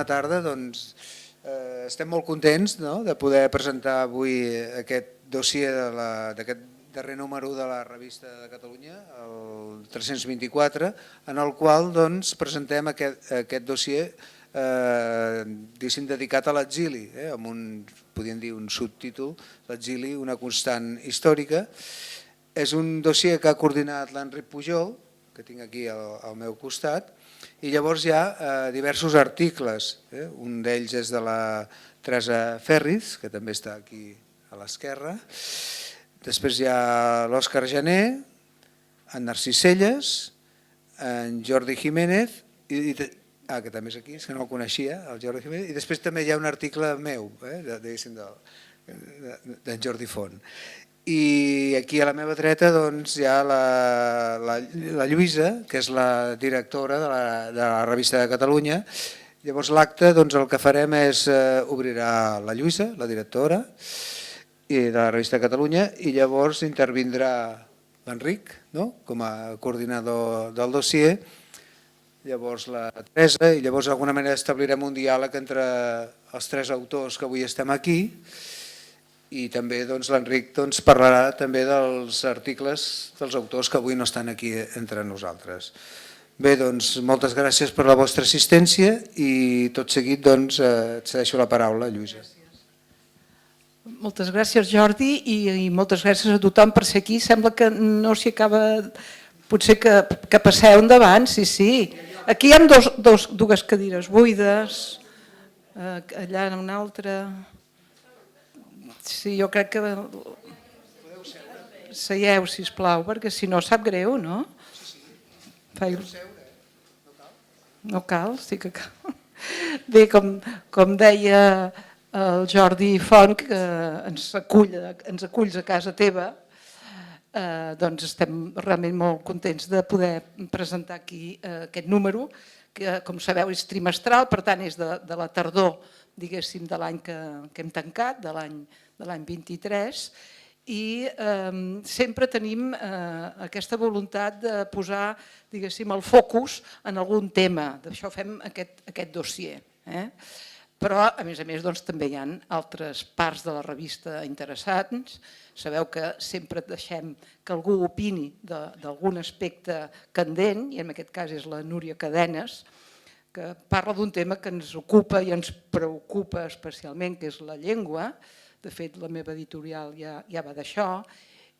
bona tarda. Estem molt contents de poder presentar avui aquest dossier d'aquest darrer número de la Revista de Catalunya, el 324, en el qual presentem aquest dossier dedicat a l'exili, amb podríem dir un subtítol, l'exili, una constant històrica. És un dossier que ha coordinat l'Enric Pujol, que tinc aquí al meu costat, i llavors hi ha diversos articles. Un d'ells és de la Teresa Ferriz, que també està aquí a l'esquerra. Després hi ha l'Òscar Jané, en Narcís Celles, en Jordi Jiménez, que també és aquí, és que no el coneixia, el Jordi Jiménez, i després també hi ha un article meu, d'en Jordi Font. I aquí a la meva dreta hi ha la Lluïsa, que és la directora de la Revista de Catalunya. Llavors l'acte el que farem és obrirà la Lluïsa, la directora de la Revista de Catalunya, i llavors intervindrà l'Enric com a coordinador del dossier, llavors la Teresa, i llavors d'alguna manera establirem un diàleg entre els tres autors que avui estem aquí, i també l'Enric parlarà també dels articles dels autors que avui no estan aquí entre nosaltres. Bé, moltes gràcies per la vostra assistència i tot seguit et cedeixo la paraula, Lluïsa. Moltes gràcies, Jordi, i moltes gràcies a tothom per ser aquí. Sembla que no s'hi acaba... Potser que passeu endavant, sí. Aquí hi ha dues cadires buides, allà una altra... Sí, jo crec que... Seieu, sisplau, perquè si no sap greu, no? No cal, sí que cal. Bé, com deia el Jordi Font, que ens aculls a casa teva, estem realment molt contents de poder presentar aquí aquest número, que com sabeu és trimestral, per tant és de la tardor, diguéssim, de l'any que hem tancat, de l'any 23, i sempre tenim aquesta voluntat de posar, diguéssim, el focus en algun tema. D'això fem aquest dossier. Però, a més, també hi ha altres parts de la revista interessants. Sabeu que sempre deixem que algú opini d'algun aspecte candent, i en aquest cas és la Núria Cadenes, que parla d'un tema que ens ocupa i ens preocupa especialment, que és la llengua. De fet, la meva editorial ja va d'això.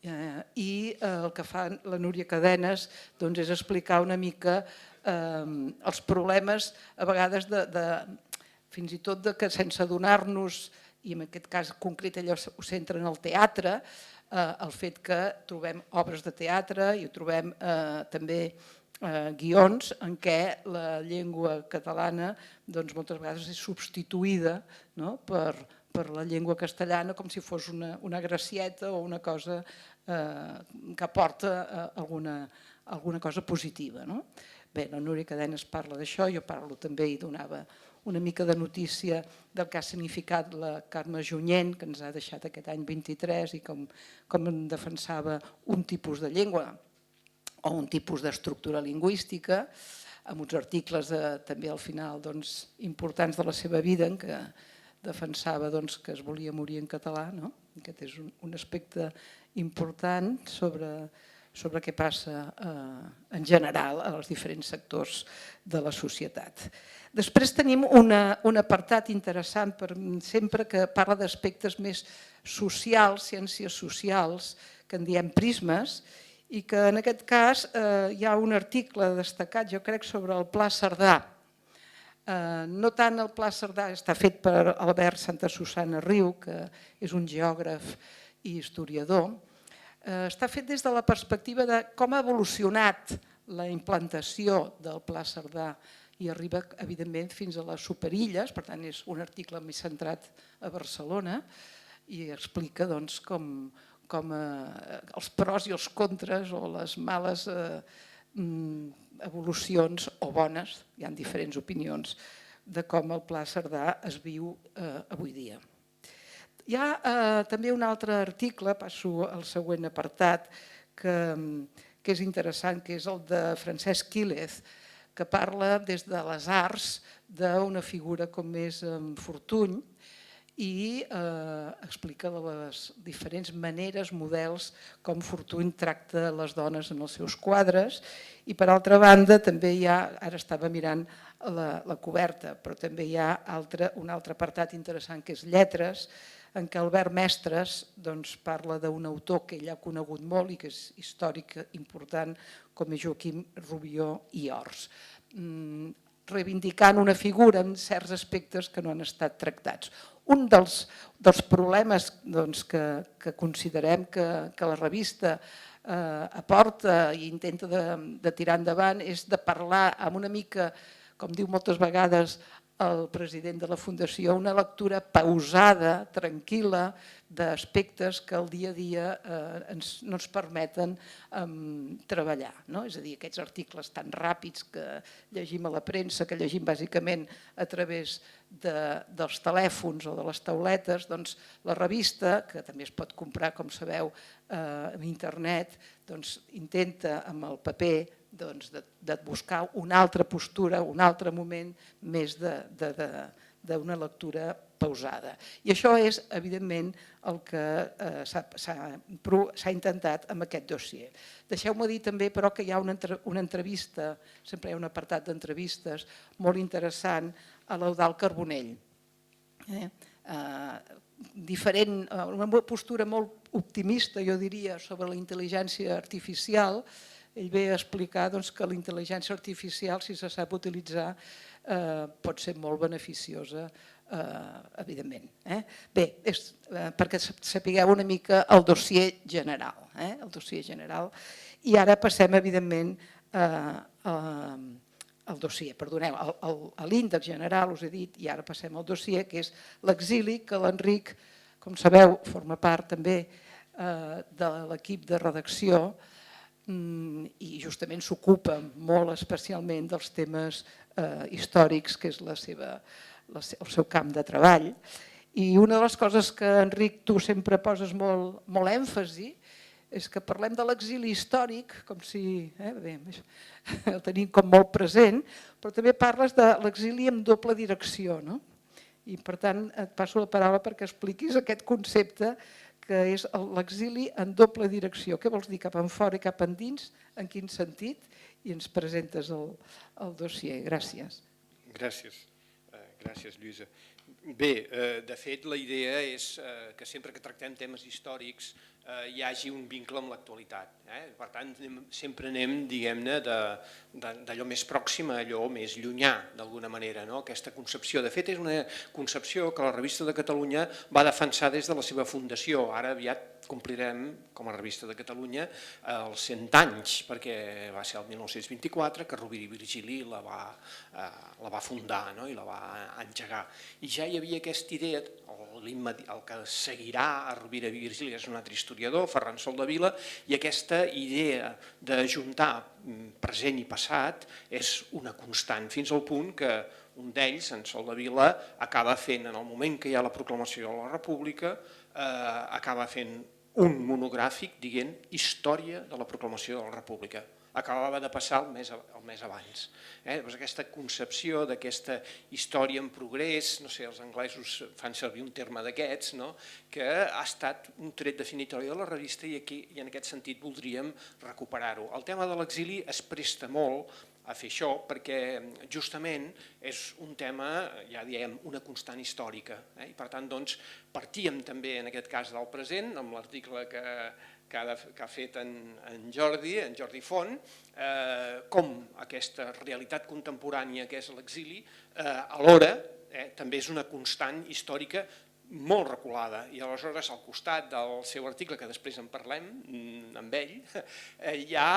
I el que fa la Núria Cadenes és explicar una mica els problemes, a vegades, fins i tot que sense adonar-nos, i en aquest cas concret ella ho centra en el teatre, el fet que trobem obres de teatre i trobem també guions en què la llengua catalana moltes vegades és substituïda per la llengua castellana com si fos una gracieta o una cosa que aporta alguna cosa positiva. Bé, la Núria Cadenes parla d'això, jo parlo també i donava una mica de notícia del que ha significat la Carme Junyent, que ens ha deixat aquest any 23, i com en defensava un tipus de llengua o un tipus d'estructura lingüística, amb uns articles també al final importants de la seva vida en què defensava que es volia morir en català. Aquest és un aspecte important sobre què passa en general als diferents sectors de la societat. Després tenim un apartat interessant sempre que parla d'aspectes més socials, ciències socials, que en diem prismes, i que en aquest cas hi ha un article destacat, jo crec, sobre el Pla Cerdà. No tant el Pla Cerdà, està fet per Albert Santa Susanna Riu, que és un geògraf i historiador. Està fet des de la perspectiva de com ha evolucionat la implantació del Pla Cerdà i arriba, evidentment, fins a les Superilles, per tant, és un article més centrat a Barcelona i explica com els pros i els contres o les males evolucions o bones, hi ha diferents opinions, de com el Pla Cerdà es viu avui dia. Hi ha també un altre article, passo al següent apartat, que és interessant, que és el de Francesc Quílez, que parla des de les arts d'una figura com és Fortuny i explica les diferents maneres, models, com Fortuny tracta les dones en els seus quadres. I per altra banda també hi ha, ara estava mirant la coberta, però també hi ha un altre apartat interessant que és lletres, en què Albert Mestres parla d'un autor que ell ha conegut molt i que és històric important, com és Joaquim Rubió i Ors, reivindicant una figura en certs aspectes que no han estat tractats. Un dels problemes que considerem que la revista aporta i intenta de tirar endavant és de parlar amb una mica, com diu moltes vegades el president de la Fundació, una lectura pausada, tranquil·la, d'aspectes que al dia a dia no ens permeten treballar. És a dir, aquests articles tan ràpids que llegim a la premsa, que llegim bàsicament a través dels telèfons o de les tauletes, doncs la revista, que també es pot comprar, com sabeu, a internet, intenta amb el paper de buscar una altra postura, un altre moment més d'una lectura pausada. I això és, evidentment, el que s'ha intentat amb aquest dossier. Deixeu-me dir també, però, que hi ha una entrevista, sempre hi ha un apartat d'entrevistes molt interessant, a l'Eudald Carbonell. Diferent, una postura molt optimista, jo diria, sobre la intel·ligència artificial. Ell ve a explicar que la intel·ligència artificial, si se sap utilitzar, pot ser molt beneficiosa, evidentment. Bé, perquè sapigueu una mica el dossier general. I ara passem, evidentment, al dossier, perdoneu, a l'índex general, us he dit, i ara passem al dossier, que és l'exili, que l'Enric, com sabeu, forma part també de l'equip de redacció, i justament s'ocupa molt especialment dels temes històrics, que és el seu camp de treball. I una de les coses que, Enric, tu sempre poses molt èmfasi és que parlem de l'exili històric, com si el tenim com molt present, però també parles de l'exili amb doble direcció. I per tant et passo la paraula perquè expliquis aquest concepte que és l'exili en doble direcció. Què vols dir, cap enfora i cap endins? En quin sentit? I ens presentes el dossier. Gràcies. Gràcies, Lluïsa. Bé, de fet, la idea és que sempre que tractem temes històrics hi hagi un vincle amb l'actualitat. Per tant, sempre anem, diguem-ne, d'allò més pròxim a allò més llunyà, d'alguna manera. Aquesta concepció, de fet, és una concepció que la Revista de Catalunya va defensar des de la seva fundació. Ara aviat complirem, com a Revista de Catalunya, els 100 anys, perquè va ser el 1924 que Rovira i Virgili la va fundar i la va engegar. I ja hi havia aquesta idea, el que seguirà a Rovira i Virgili és un altre historiador, Ferran Soldevila, i aquesta idea d'ajuntar present i passat és una constant, fins al punt que un d'ells, en Soldevila, acaba fent, en el moment que hi ha la proclamació de la República, acaba fent un monogràfic dient història de la proclamació de la República. Acabava de passar el mes abans. Aquesta concepció d'aquesta història en progrés, no sé, els anglesos fan servir un terme d'aquests, que ha estat un tret definitori de la revista i en aquest sentit voldríem recuperar-ho. El tema de l'exili es presta molt a fer això perquè justament és un tema, ja diem, una constant històrica. I per tant, partíem també en aquest cas del present, amb l'article que ha fet en Jordi Font, com aquesta realitat contemporània que és l'exili, alhora també és una constant històrica molt reculada, i aleshores al costat del seu article, que després en parlem amb ell, hi ha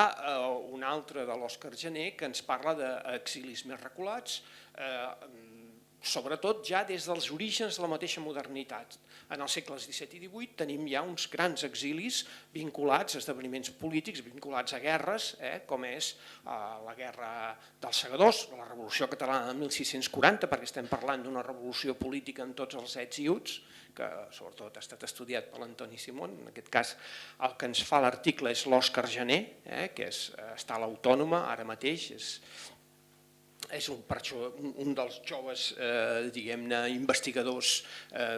un altre de l'Òscar Gené que ens parla d'exilis més reculats, sobretot ja des dels orígens de la mateixa modernitat. En els segles XVII i XVIII tenim ja uns grans exilis vinculats a esdeveniments polítics, vinculats a guerres, com és la guerra dels segadors, la Revolució Catalana de 1640, perquè estem parlant d'una revolució política en tots els ets i uts, que sobretot ha estat estudiat per l'Antoni Simón. En aquest cas el que ens fa l'article és l'Òscar Gené, que està a l'Autònoma ara mateix, és per això un dels joves diguem-ne investigadors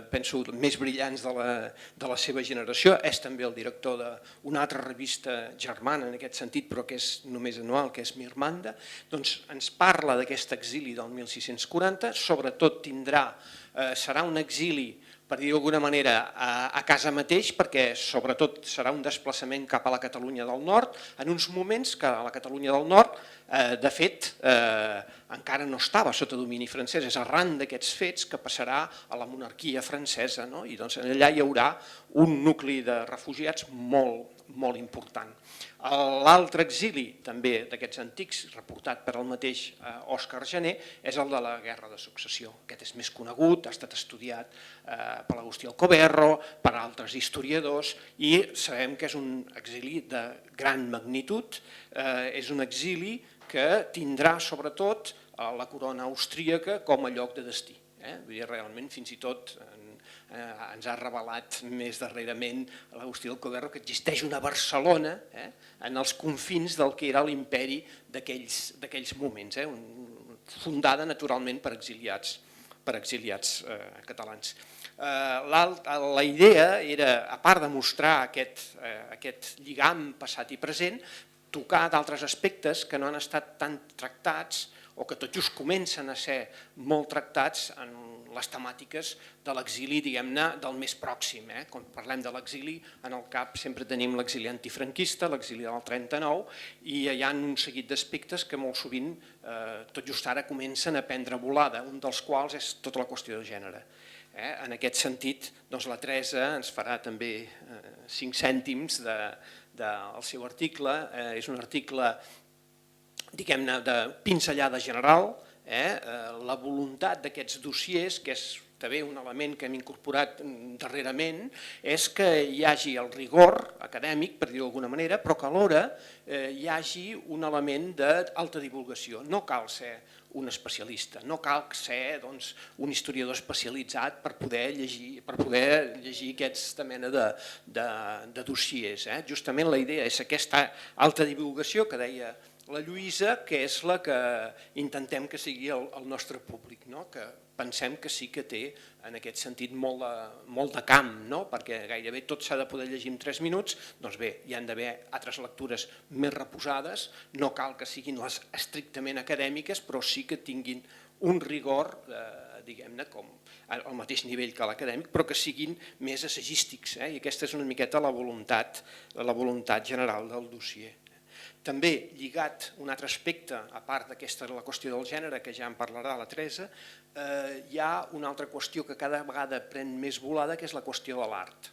penso més brillants de la seva generació, és també el director d'una altra revista germana en aquest sentit, però que és només anual, que és Mirmanda. Doncs ens parla d'aquest exili del 1640, sobretot serà un exili, per dir-ho d'alguna manera, a casa mateix, perquè sobretot serà un desplaçament cap a la Catalunya del Nord, en uns moments que a la Catalunya del Nord, de fet, encara no estava sota domini francès, és arran d'aquests fets que passarà a la monarquia francesa, no? I doncs allà hi haurà un nucli de refugiats molt important. L'altre exili, també d'aquests antics, reportat per el mateix Òscar Gener, és el de la Guerra de Successió. Aquest és més conegut, ha estat estudiat per l'Agustí Alcoberro, per altres historiadors, i sabem que és un exili de gran magnitud, és un exili que tindrà sobretot la corona austríaca com a lloc de destí. Vull dir, realment, fins i tot ens ha revelat més darrerament l'Agustí Alcoberro que existeix una Barcelona en els confins del que era l'imperi d'aquells moments, fundada naturalment per exiliats catalans. La idea era, a part de mostrar aquest lligam passat i present, tocar d'altres aspectes que no han estat tan tractats o que tot just comencen a ser molt tractats en les temàtiques de l'exili, diguem-ne, del més pròxim. Quan parlem de l'exili, en el cap sempre tenim l'exili antifranquista, l'exili del 39, i hi ha un seguit d'aspectes que molt sovint, tot just ara, comencen a prendre volada, un dels quals és tota la qüestió de gènere. En aquest sentit, la Teresa ens farà també 5 cèntims del seu article. És un article, diguem-ne, de pinzellada general, la voluntat d'aquests dossiers, que és també un element que hem incorporat darrerament, és que hi hagi el rigor acadèmic, per dir-ho d'alguna manera, però que alhora hi hagi un element d'alta divulgació. No cal ser un especialista, no cal ser un historiador especialitzat per poder llegir aquesta mena de dossiers. Justament la idea és aquesta alta divulgació que deia la Lluïsa, que és la que intentem que sigui el nostre públic, que pensem que sí que té en aquest sentit molt de camp, perquè gairebé tot s'ha de poder llegir en 3 minuts, doncs bé, hi han d'haver altres lectures més reposades, no cal que siguin les estrictament acadèmiques, però sí que tinguin un rigor, diguem-ne, al mateix nivell que l'acadèmic, però que siguin més assagístics, i aquesta és una miqueta la voluntat general del dossier. També lligat un altre aspecte, a part d'aquesta la qüestió del gènere, que ja en parlarà la Teresa, hi ha una altra qüestió que cada vegada pren més volada, que és la qüestió de l'art.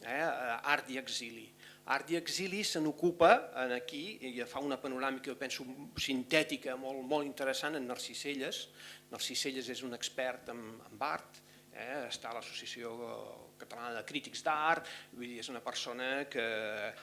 Art i exili. Art i exili se n'ocupa aquí, i fa una panoràmica, jo penso, sintètica, molt interessant, en Narcís Celles. Narcís Celles és un expert en art, està a l'Associació Catalana de Crítics d'Art, és una persona que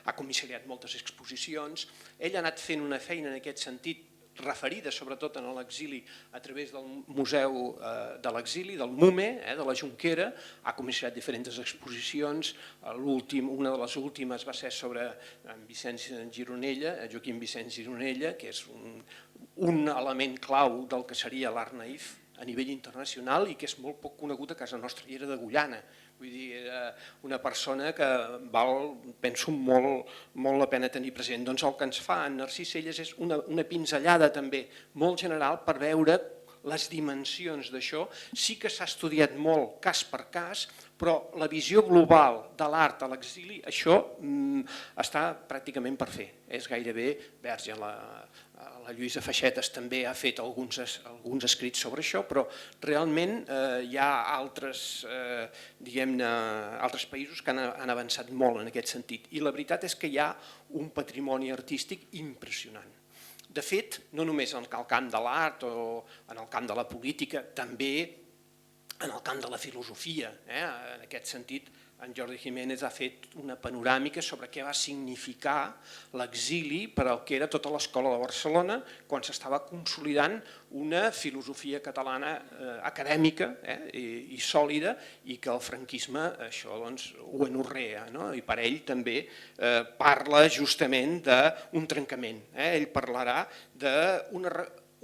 ha comissariat moltes exposicions. Ell ha anat fent una feina en aquest sentit, referida sobretot en l'exili a través del Museu de l'Exili, del MUME, de la Jonquera, ha comissariat diferents exposicions. Una de les últimes va ser sobre Joaquim Vicenç Gironella, que és un element clau del que seria l'art naïf a nivell internacional i que és molt poc conegut a casa nostra, i era d'Agullana. Vull dir, era una persona que val, penso, molt la pena tenir present. Doncs el que ens fa en Narcís Celles és una pinzellada també molt general per veure les dimensions d'això. Sí que s'ha estudiat molt cas per cas, però la visió global de l'art a l'exili, això està pràcticament per fer. És gairebé verge. La Lluïsa Feixetes també ha fet alguns escrits sobre això, però realment hi ha altres països que han avançat molt en aquest sentit. I la veritat és que hi ha un patrimoni artístic impressionant. De fet, no només en el camp de l'art o en el camp de la política, també en el camp de la filosofia. En aquest sentit, en Jordi Jiménez ha fet una panoràmica sobre què va significar l'exili per al que era tota l'escola de Barcelona quan s'estava consolidant una filosofia catalana acadèmica i sòlida, i que el franquisme això ho anorrea. I per ell també parla justament d'un trencament. Ell parlarà d'una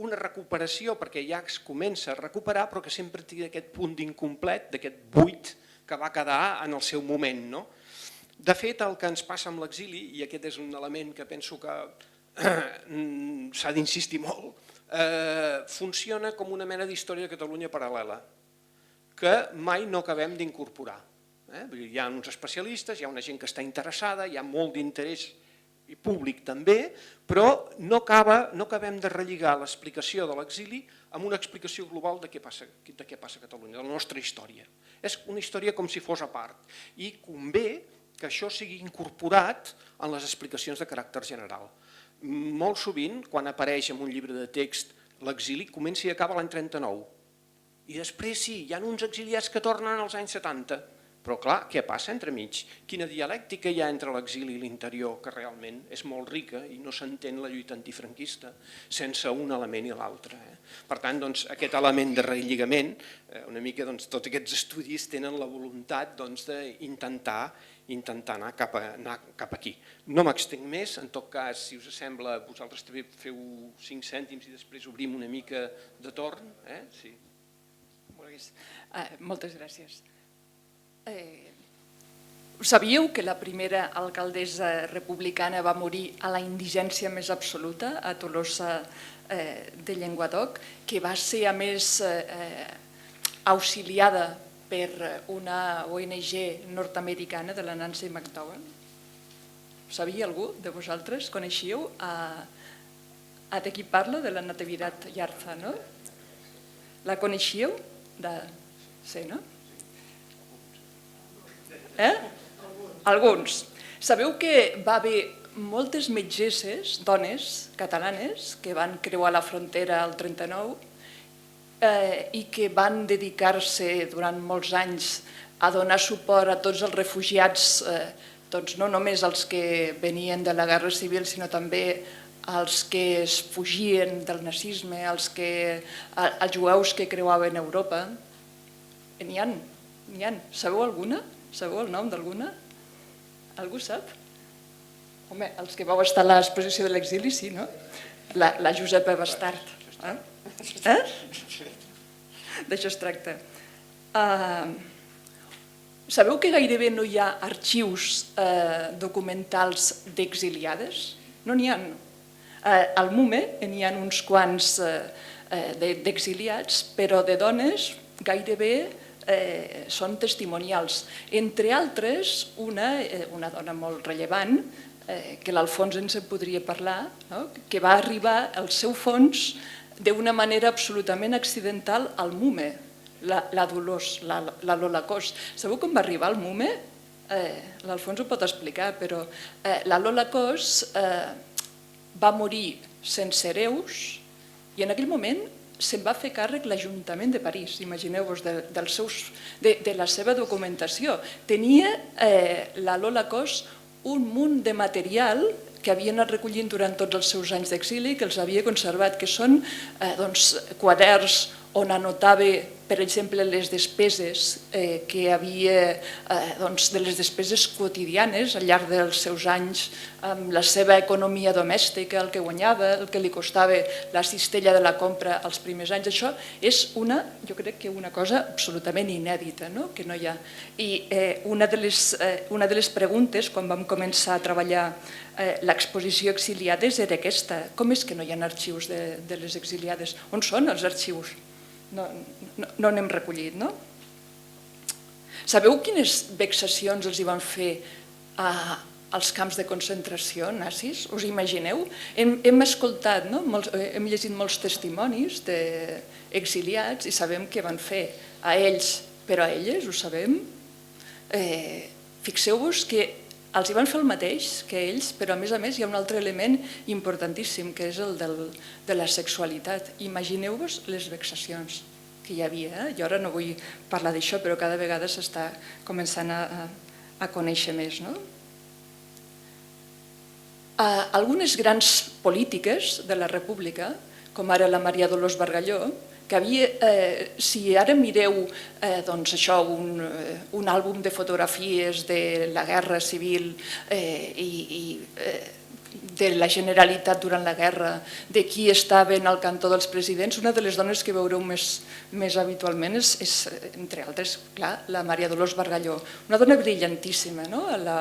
una recuperació, perquè ja es comença a recuperar, però que sempre té aquest punt d'incomplet, d'aquest buit que va quedar en el seu moment. De fet, el que ens passa amb l'exili, i aquest és un element que penso que s'ha d'insistir molt, funciona com una mena d'història de Catalunya paral·lela, que mai no acabem d'incorporar. Hi ha uns especialistes, hi ha una gent que està interessada, hi ha molt d'interès i públic també, però no acabem de relligar l'explicació de l'exili amb una explicació global de què passa a Catalunya, de la nostra història. És una història com si fos a part i convé que això sigui incorporat en les explicacions de caràcter general. Molt sovint, quan apareix en un llibre de text l'exili, comença i acaba l'any 39. I després sí, hi ha uns exiliats que tornen als anys 70. Però clar, què passa entremig? Quina dialèctica hi ha entre l'exili i l'interior, que realment és molt rica i no s'entén la lluita antifranquista sense un element i l'altre. Per tant, aquest element de relligament, una mica tots aquests estudis tenen la voluntat d'intentar anar cap aquí. No m'extenc més, en tot cas, si us sembla, vosaltres també feu 5 cèntims i després obrim una mica de torn. Sí. Moltes gràcies. Sabíeu que la primera alcaldessa republicana va morir a la indigència més absoluta, a Tolosa de Llenguadoc, que va ser a més auxiliada per una ONG nord-americana de la Nancy McDowell? Sabia algú de vosaltres? Coneixíeu de qui parlo? De la Natividad Yarza, no? La coneixíeu? Sí, no? Alguns. Sabeu que va haver moltes metgesses, dones catalanes, que van creuar la frontera al 39 i que van dedicar-se durant molts anys a donar suport a tots els refugiats, no només els que venien de la Guerra Civil, sinó també els que es fugien del nazisme, els jueus que creuaven Europa. N'hi ha. Sabeu alguna? Sabeu el nom d'alguna? Algú sap? Home, els que vau estar a l'exposició de l'exili, sí, no? La Josepa Bastard. D'això es tracta. Sabeu que gairebé no hi ha arxius documentals d'exiliades? No n'hi ha. Al MUME n'hi ha uns quants d'exiliats, però de dones gairebé són testimonials. Entre altres, una dona molt rellevant, que l'Alfons ens en podria parlar, que va arribar al seu fons d'una manera absolutament accidental al MUME, la Dolors, la Lola Cos. Sabeu com va arribar al MUME? L'Alfons ho pot explicar, però la Lola Cos va morir sense hereus i en aquell moment se'n va fer càrrec l'Ajuntament de París, imagineu-vos, de la seva documentació. Tenia la Lola Cos un munt de material que havia anat recollint durant tots els seus anys d'exili, que els havia conservat, que són quaderns on anotava, per exemple, les despeses que havia, de les despeses quotidianes al llarg dels seus anys, amb la seva economia domèstica, el que guanyava, el que li costava la cistella de la compra els primers anys. Això és jo crec que una cosa absolutament inèdita, que no hi ha. I una de les preguntes, quan vam començar a treballar l'exposició Exiliades, era aquesta: com és que no hi ha arxius de les exiliades? On són els arxius? No n'hem recollit, no? Sabeu quines vexacions els hi van fer als camps de concentració nazis? Us imagineu? Hem escoltat, hem llegit molts testimonis d'exiliats i sabem què van fer a ells, però a elles, ho sabem? Fixeu-vos que els hi van fer el mateix que ells, però a més hi ha un altre element importantíssim, que és el de la sexualitat. Imagineu-vos les vexacions que hi havia. Jo ara no vull parlar d'això, però cada vegada s'està començant a conèixer més. Algunes grans polítiques de la República, com ara la Maria Dolors Bargalló, que havia, si ara mireu un àlbum de fotografies de la Guerra Civil i de la Generalitat durant la guerra, de qui estava en el cantó dels presidents, una de les dones que veureu més habitualment és, entre altres, clar, la Maria Dolors Bargalló, una dona brillantíssima, no? A la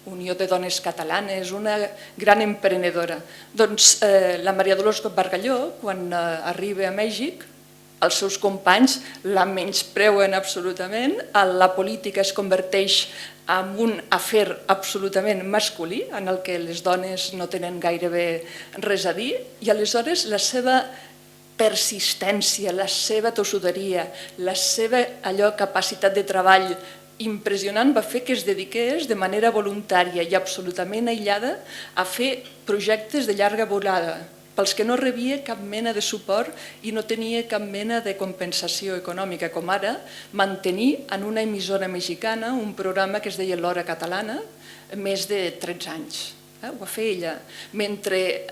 Unió de Dones Catalanes, una gran emprenedora. Doncs la Maria Dolors Bargalló, quan arriba a Mèxic, els seus companys la menyspreuen absolutament, la política es converteix en un afer absolutament masculí, en el que les dones no tenen gairebé res a dir, i aleshores la seva persistència, la seva tossuderia, la seva capacitat de treball impressionant va fer que es dediqués de manera voluntària i absolutament aïllada a fer projectes de llarga volada, pels que no rebia cap mena de suport i no tenia cap mena de compensació econòmica, com ara mantenir en una emissora mexicana un programa que es deia L'Hora Catalana més de 13 anys. Ho va fer ella. Mentre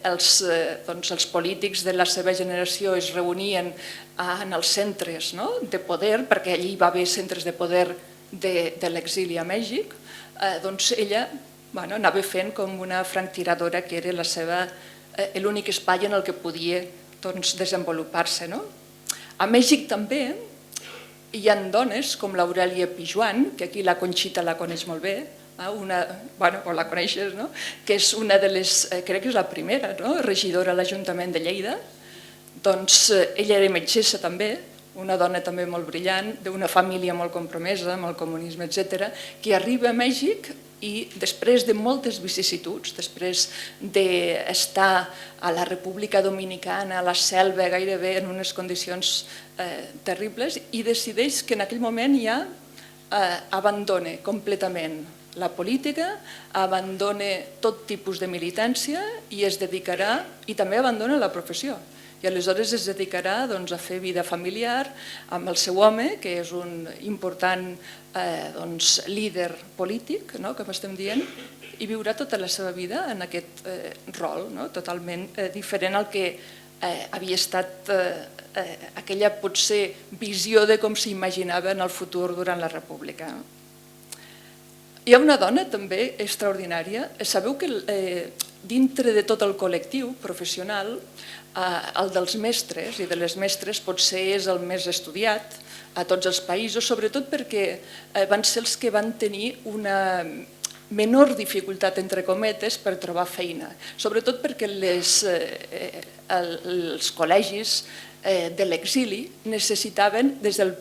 els polítics de la seva generació es reunien en els centres de poder, perquè allí hi va haver centres de poder de l'exili a Mèxic, doncs ella anava fent com una franctiradora que era la seva l'únic espai en el que podia desenvolupar-se. A Mèxic també hi ha dones com l'Aurèlia Pijuan, que aquí la Conxita la coneix molt bé, o la coneixes, que és una de les, crec que és la primera regidora a l'Ajuntament de Lleida. Doncs ella era metgessa també, una dona també molt brillant, d'una família molt compromesa amb el comunisme, etc., que arriba a Mèxic i després de moltes vicissituds, després d'estar a la República Dominicana, a la selva, gairebé en unes condicions terribles, i decideix que en aquell moment ja abandona completament la política, abandona tot tipus de militància i es dedicarà, i també abandona la professió. I aleshores es dedicarà a fer vida familiar amb el seu home, que és un important líder polític, com estem dient, i viurà tota la seva vida en aquest rol totalment diferent al que havia estat aquella potser visió de com s'imaginava en el futur durant la República. Hi ha una dona també extraordinària. Sabeu que dintre de tot el col·lectiu professional, el dels mestres i de les mestres potser és el més estudiat a tots els països, sobretot perquè van ser els que van tenir una menor dificultat, entre cometes, per trobar feina. Sobretot perquè els col·legis de l'exili necessitaven des del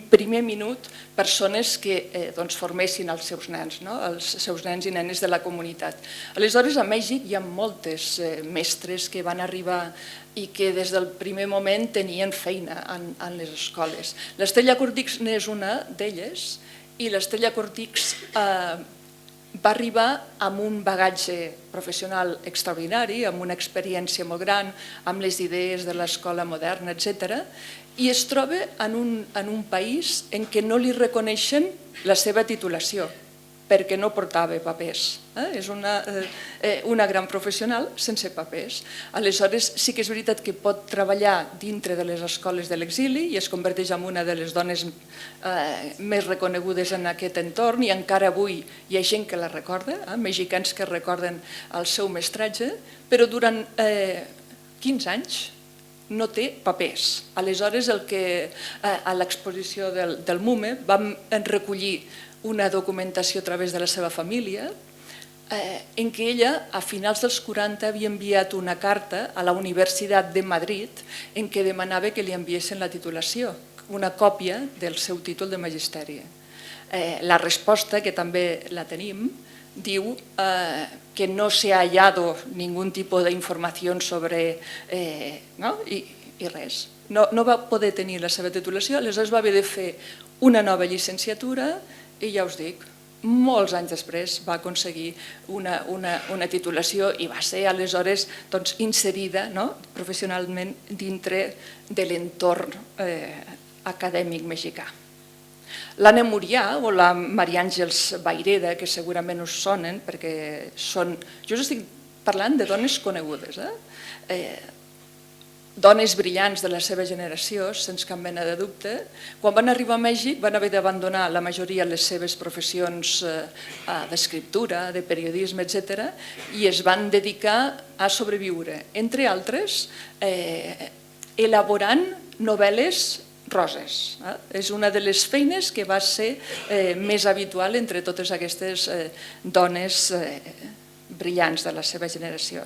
primer minut persones que formessin els seus nens, els seus nens i nenes de la comunitat. Aleshores, a Mèxic hi ha moltes mestres que van arribar i que des del primer moment tenien feina en les escoles. L'Estella Cortix n'és una d'elles i l'Estella Cortix va arribar amb un bagatge professional extraordinari, amb una experiència molt gran, amb les idees de l'escola moderna, etc., i es troba en un país en què no li reconeixen la seva titulació, perquè no portava papers. És una gran professional sense papers. Aleshores, sí que és veritat que pot treballar dintre de les escoles de l'exili i es converteix en una de les dones més reconegudes en aquest entorn, i encara avui hi ha gent que la recorda, mexicans que recorden el seu mestratge, però durant 15 anys no té papers. Aleshores, a l'exposició del MUME vam recollir una documentació a través de la seva família en què ella, a finals dels 40, havia enviat una carta a la Universitat de Madrid en què demanava que li enviessin la titulació, una còpia del seu títol de magisteri. La resposta, que també la tenim, diu que no se ha hallado ningún tipo de información sobre... i res. No va poder tenir la seva titulació, aleshores va haver de fer una nova llicenciatura i ja us dic, molts anys després va aconseguir una titulació i va ser aleshores inserida professionalment dintre de l'entorn acadèmic mexicà. L'Anna Murià o la Maria Àngels Vayreda, que segurament us sonen perquè són... Jo us estic parlant de dones conegudes. dones brillants de la seva generació, sense cap mena de dubte. Quan van arribar a Mèxic van haver d'abandonar la majoria de les seves professions d'escriptura, de periodisme, etc. i es van dedicar a sobreviure, entre altres, elaborant novel·les roses. És una de les feines que va ser més habitual entre totes aquestes dones brillants de la seva generació.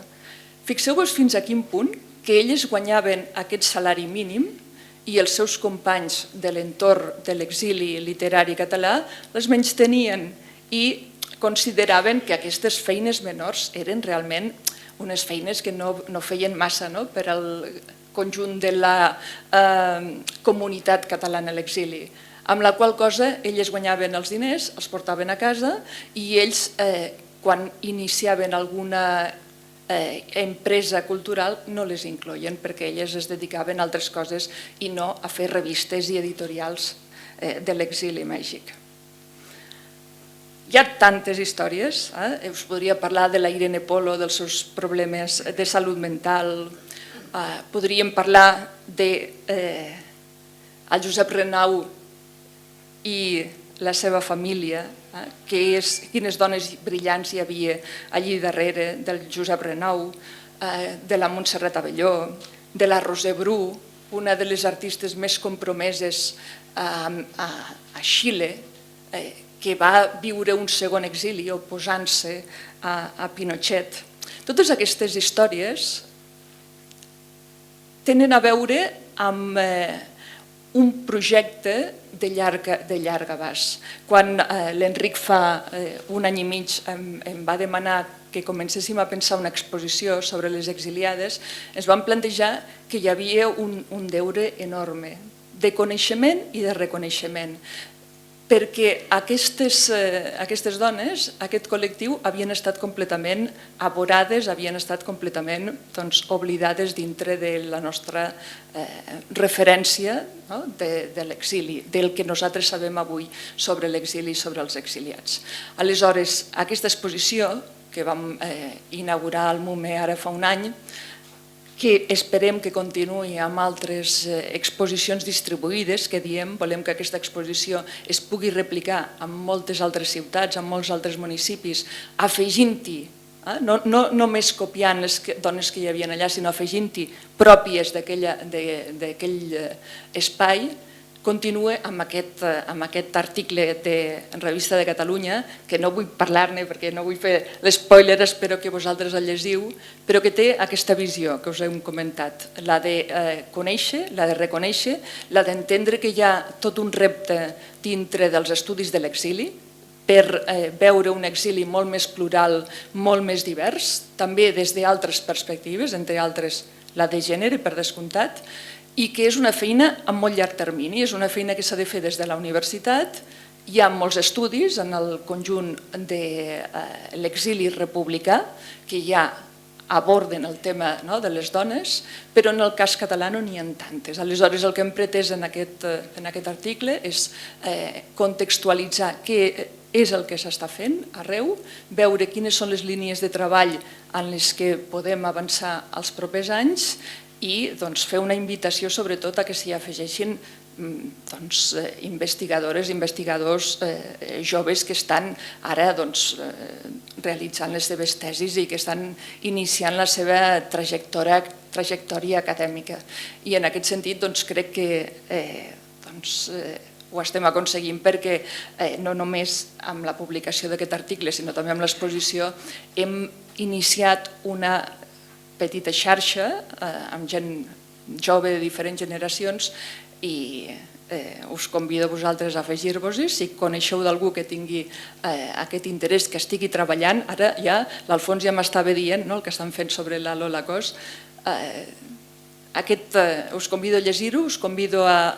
Fixeu-vos fins a quin punt que elles guanyaven aquest salari mínim i els seus companys de l'entorn de l'exili literari català les menystenien i consideraven que aquestes feines menors eren realment unes feines que no feien massa per al conjunt de la comunitat catalana a l'exili, amb la qual cosa elles guanyaven els diners, els portaven a casa i ells, quan iniciaven alguna empresa cultural, no les incloïen perquè elles es dedicaven a altres coses i no a fer revistes i editorials de l'exili a Mèxic. Hi ha tantes històries, us podria parlar de la Irene Polo, dels seus problemes de salut mental, podríem parlar del Josep Renau i la seva família, quines dones brillants hi havia allí darrere, del Josep Renau, de la Montserrat Abelló, de la Roser Bru, una de les artistes més compromeses a Xile, que va viure un segon exili oposant-se a Pinochet. Totes aquestes històries tenen a veure amb un projecte de llarg abast. Quan l'Enric fa un any i mig em va demanar que comencéssim a pensar una exposició sobre les exiliades, ens vam plantejar que hi havia un deure enorme de coneixement i de reconeixement, perquè aquestes dones, aquest col·lectiu, havien estat completament avorades, havien estat completament oblidades dintre de la nostra referència de l'exili, del que nosaltres sabem avui sobre l'exili i sobre els exiliats. Aleshores, aquesta exposició que vam inaugurar al MUME ara fa un any, que esperem que continuï amb altres exposicions distribuïdes, que diem, volem que aquesta exposició es pugui replicar en moltes altres ciutats, en molts altres municipis, afegint-hi, no només copiant les dones que hi havia allà, sinó afegint-hi pròpies d'aquell espai, continua amb aquest article de Revista de Catalunya, que no vull parlar-ne perquè no vull fer l'espoiler, espero que vosaltres el llegiu, però que té aquesta visió que us hem comentat, la de conèixer, la de reconèixer, la d'entendre que hi ha tot un repte dintre dels estudis de l'exili, per veure un exili molt més plural, molt més divers, també des d'altres perspectives, entre altres la de gènere, per descomptat, i que és una feina a molt llarg termini, és una feina que s'ha de fer des de la universitat. Hi ha molts estudis en el conjunt de l'exili republicà que ja aborden el tema de les dones, però en el cas català no n'hi ha tantes. Aleshores, el que hem pretès en aquest article és contextualitzar què és el que s'està fent arreu, veure quines són les línies de treball en les que podem avançar els propers anys i fer una invitació sobretot a que s'hi afegeixin investigadores i investigadors joves que estan ara realitzant les seves tesis i que estan iniciant la seva trajectòria acadèmica. I en aquest sentit crec que ho estem aconseguint perquè no només amb la publicació d'aquest article sinó també amb l'exposició hem iniciat una petita xarxa amb gent jove de diferents generacions i us convido a vosaltres a afegir-vos-hi. Si coneixeu d'algú que tingui aquest interès, que estigui treballant, ara ja l'Alfons ja m'estava dient el que estan fent sobre la Lola Cos, us convido a llegir-ho, us convido a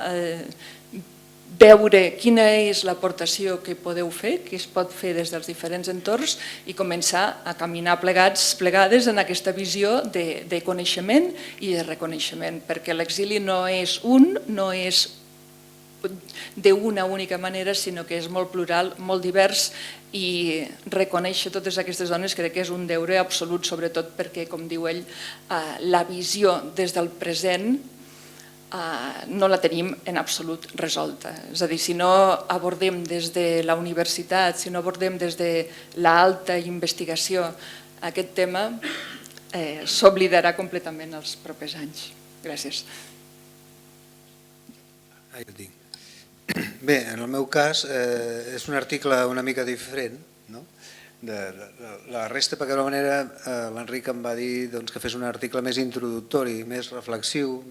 veure quina és l'aportació que podeu fer, que es pot fer des dels diferents entorns i començar a caminar plegades en aquesta visió de coneixement i de reconeixement, perquè l'exili no és d'una única manera, sinó que és molt plural, molt divers, i reconèixer totes aquestes dones crec que és un deure absolut, sobretot perquè, com diu ell, la visió des del present no la tenim en absolut resolta. És a dir, si no abordem des de la universitat, si no abordem des de l'alta investigació aquest tema, s'oblidarà completament els propers anys. Gràcies. Bé, en el meu cas és un article una mica diferent, no? De la resta, perquè d'alguna manera l'Enric em va dir que fes un article més introductori, més reflexiu,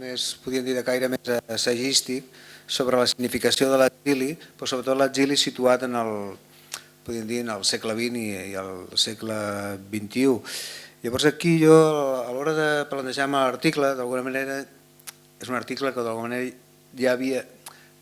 podríem dir de caire més assagístic, sobre la significació de l'exili, però sobretot l'exili situat en el segle XX i el segle XXI. Llavors aquí jo, a l'hora de plantejar-me l'article, d'alguna manera és un article que d'alguna manera ja havia,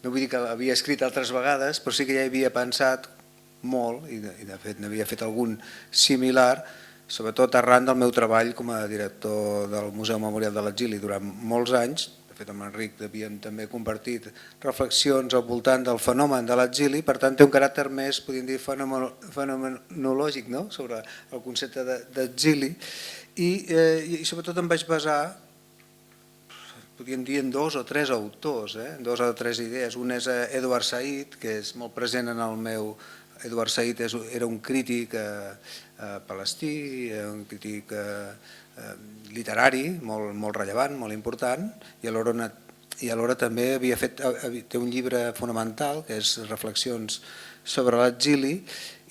no vull dir que l'havia escrit altres vegades, però sí que ja havia pensat molt, i de fet n'havia fet algun similar, sobretot arran del meu treball com a director del Museu Memorial de l'Exili durant molts anys. De fet, amb l'Enric havíem també compartit reflexions al voltant del fenomen de l'exili, per tant té un caràcter més, podríem dir, fenomenològic, no? Sobre el concepte d'exili, i sobretot em vaig basar, podríem dir, en 2 o 3 autors, en 2 o 3 idees. Un és Edward Said, que és molt present en el meu... Edward Said era un crític palestí, un crític literari molt rellevant, molt important, i alhora també té un llibre fonamental que és Reflexions sobre l'exili,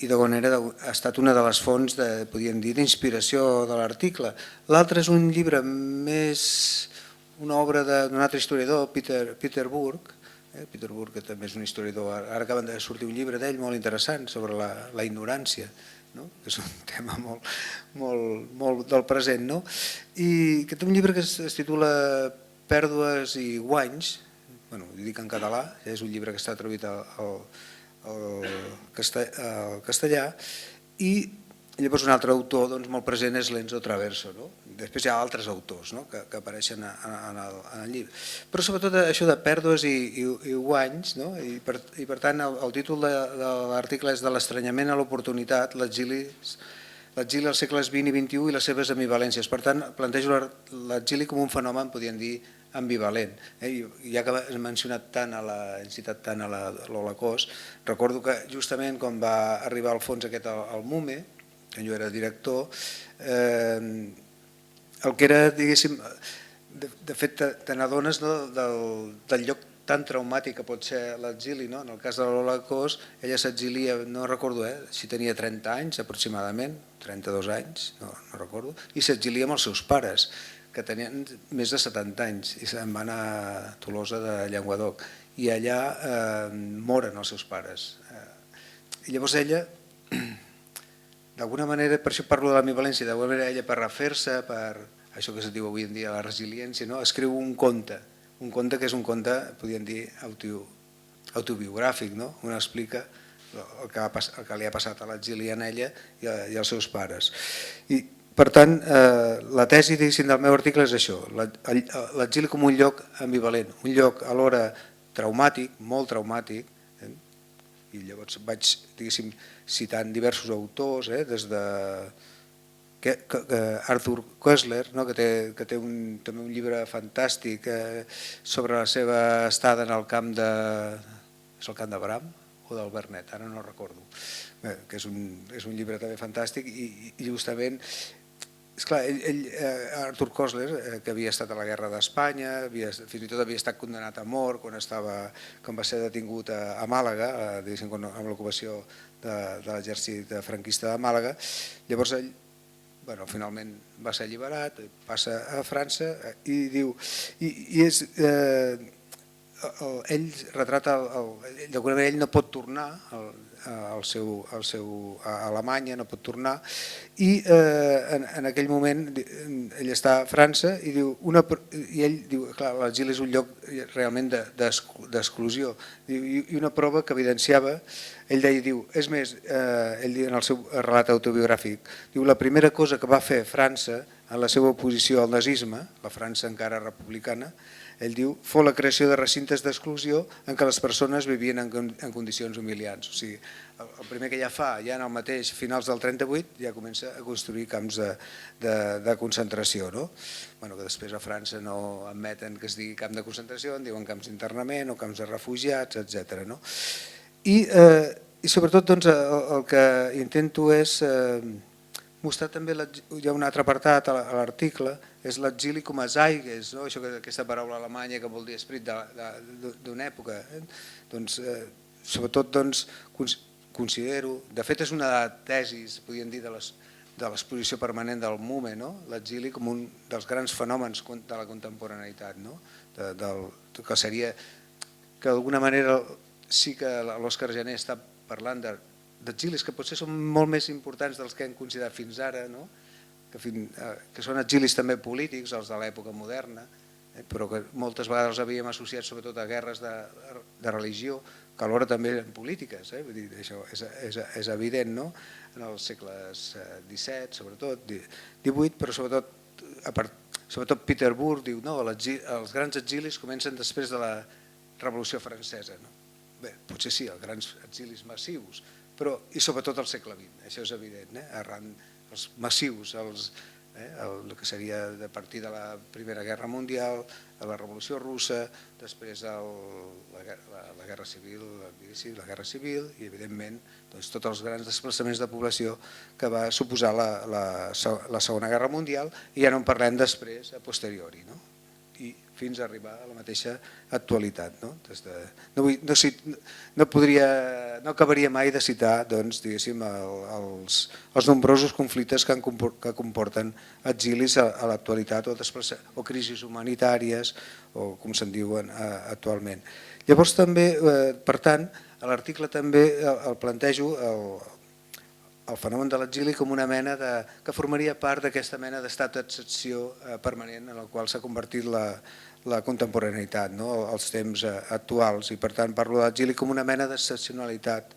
i d'alguna manera ha estat una de les fonts, podríem dir, d'inspiració de l'article. L'altre és un llibre més, una obra d'un altre historiador, Peter Burke, que també és un historiador. Ara acaben de sortir un llibre d'ell molt interessant sobre la ignorància, que és un tema molt del present, i que té un llibre que es titula Pèrdues i guanys, ho dic en català, és un llibre que està traduït al castellà, i llavors un altre autor molt present és l'Enzo Traverso. Després hi ha altres autors que apareixen en el llibre. Però sobretot això de pèrdues i guanys, i per tant el títol de l'article és de l'estranyament a l'oportunitat, l'exili als segles XX i XXI i les seves ambivalències. Per tant, plantejo l'exili com un fenomen, podríem dir, ambivalent. Ja que hem mencionat tant, hem citat tant l'Holocaust, recordo que justament quan va arribar al fons aquest al MUME, que jo era director, el que era, diguéssim, de fet te n'adones del lloc tan traumàtic que pot ser l'exili. En el cas de l'Holocaust, ella s'exilia, no recordo si tenia 30 anys aproximadament, 32 anys, no recordo, i s'exilia amb els seus pares, que tenien més de 70 anys, i se'n van a Tolosa de Llenguadoc, i allà moren els seus pares. I llavors ella, d'alguna manera, per això parlo de l'ambivalència, d'alguna manera ella, per refer-se, per això que es diu avui en dia la resiliència, escriu un conte que és un conte, podríem dir, autobiogràfic, on explica el que li ha passat a l'exili a ella i als seus pares. I, per tant, la tesi del meu article és això, l'exili com un lloc ambivalent, un lloc alhora traumàtic, molt traumàtic, i llavors vaig, diguéssim, citant diversos autors, des de Arthur Koestler, que té també un llibre fantàstic sobre la seva estada en el camp de... És el camp de Bram o del Vernet? Ara no recordo. Que és un llibre també fantàstic i justament... Esclar, Arthur Koestler, que havia estat a la guerra d'Espanya, fins i tot havia estat condenat a mort quan va ser detingut a Màlaga, amb l'ocupació de l'exèrcit franquista de Màlaga. Llavors ell finalment va ser alliberat, passa a França i diu... Ell retrata... D'alguna manera ell no pot tornar a Alemanya, no pot tornar, i en aquell moment ell està a França i ell diu que l'exili és un lloc realment d'exclusió, i una prova que evidenciava, ell diu, és més, ell diu en el seu relat autobiogràfic, diu la primera cosa que va fer França en la seva oposició al nazisme, la França encara republicana, Ell diu, fou la creació de recintes d'exclusió en què les persones vivien en condicions humiliants. O sigui, el primer que ja fa, ja en el mateix finals del 38, ja comença a construir camps de concentració, no? Que després a França no admeten que es digui camp de concentració, en diuen camps d'internament o camps de refugiats, etc. I sobretot el que intento és mostrar també, hi ha un altre apartat a l'article, és l'exili com a zeitgeist, aquesta paraula alemanya que vol dir esperit d'una època. Sobretot considero, de fet és una tesis, podríem dir, de l'exposició permanent del MUME, l'exili com un dels grans fenòmens de la contemporaneïtat, que seria que d'alguna manera sí que l'Òscar Jané està parlant d'exilis que potser són molt més importants dels que hem considerat fins ara, que són exilis també polítics, els de l'època moderna, però que moltes vegades els havíem associat sobretot a guerres de religió, que alhora també eren polítiques. Això és evident en els segles XVII, sobretot, XVIII, però sobretot Peter Burke diu que els grans exilis comencen després de la Revolució Francesa. Bé, potser sí, els grans exilis massius, però i sobretot al segle XX, això és evident, arran els massius, el que seria a partir de la Primera Guerra Mundial, la Revolució Russa, després la Guerra Civil i evidentment tots els grans desplaçaments de població que va suposar la Segona Guerra Mundial i ja no en parlem després, a posteriori, i fins a arribar a la mateixa actualitat. No acabaria mai de citar els nombrosos conflictes que comporten exilis a l'actualitat o crisis humanitàries o com se'n diuen actualment. Llavors també, per tant, a l'article també el plantejo el fenomen de l'exili com una mena que formaria part d'aquesta mena d'estat d'excepció permanent en el qual s'ha convertit la contemporaneïtat, els temps actuals, i per tant parlo de l'exili com una mena d'excepcionalitat